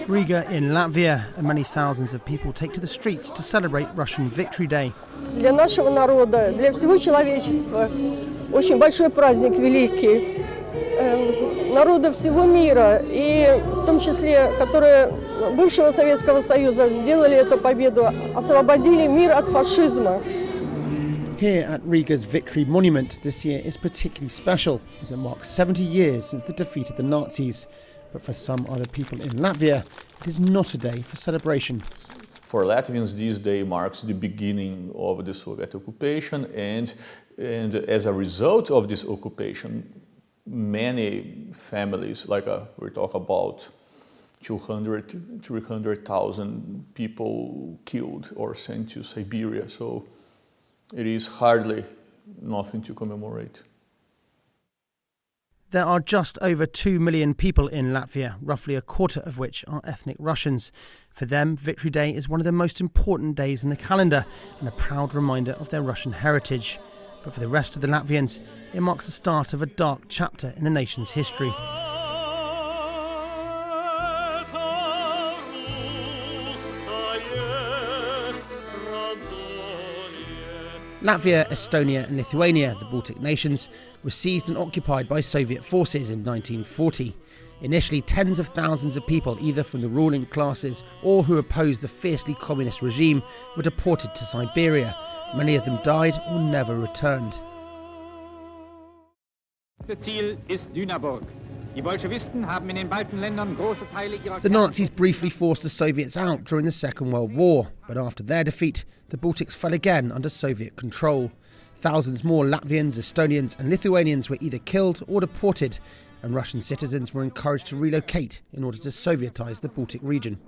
Riga in Latvia, and many thousands of people take to the streets to celebrate Russian Victory Day. Для нашего народа, для всего человечества очень большой праздник великий. Народы всего мира, и в том числе, которые бывшего Советского Союза сделали эту победу, освободили мир от фашизма. Here at Riga's Victory Monument, this year is particularly special as it marks 70 years since the defeat of the Nazis. But for some other people in Latvia, it is not a day for celebration. For Latvians, this day marks the beginning of the Soviet occupation, and as a result of this occupation, many families, we talk about 200, 300,000 people killed or sent to Siberia. So it is hardly nothing to commemorate. There are just over 2 million people in Latvia, roughly a quarter of which are ethnic Russians. For them, Victory Day is one of the most important days in the calendar and a proud reminder of their Russian heritage. But for the rest of the Latvians, it marks the start of a dark chapter in the nation's history. Latvia, Estonia and Lithuania, the Baltic nations, were seized and occupied by Soviet forces in 1940. Initially, tens of thousands of people, either from the ruling classes or who opposed the fiercely communist regime, were deported to Siberia. Many of them died or never returned. The Nazis briefly forced the Soviets out during the Second World War, but after their defeat, the Baltics fell again under Soviet control. Thousands more Latvians, Estonians and Lithuanians were either killed or deported, and Russian citizens were encouraged to relocate in order to Sovietize the Baltic region.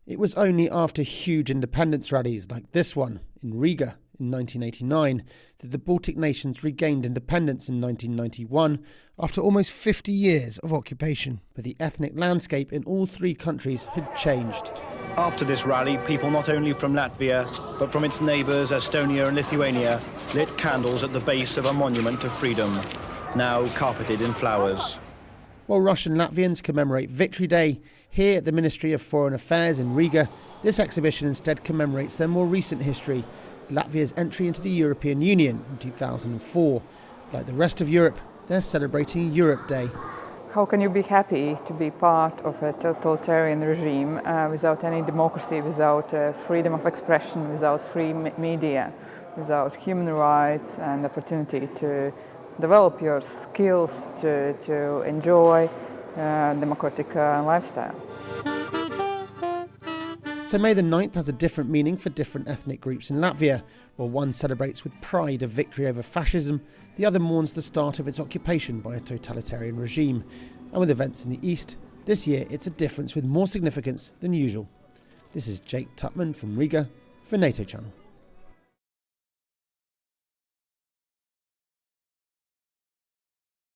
It was only after huge independence rallies like this one in Riga in 1989 that the Baltic nations regained independence in 1991 after almost 50 years of occupation. But the ethnic landscape in all three countries had changed. After this rally, people not only from Latvia, but from its neighbours Estonia and Lithuania, lit candles at the base of a monument to freedom, now carpeted in flowers. While Russian Latvians commemorate Victory Day, here at the Ministry of Foreign Affairs in Riga, this exhibition instead commemorates their more recent history, Latvia's entry into the European Union in 2004. Like the rest of Europe, they're celebrating Europe Day. How can you be happy to be part of a totalitarian regime without any democracy, without freedom of expression, without free media, without human rights and opportunity to develop your skills to enjoy democratic lifestyle? So May the 9th has a different meaning for different ethnic groups in Latvia. While one celebrates with pride of victory over fascism, the other mourns the start of its occupation by a totalitarian regime. And with events in the East, this year it's a difference with more significance than usual. This is Jake Tutman from Riga for NATO Channel.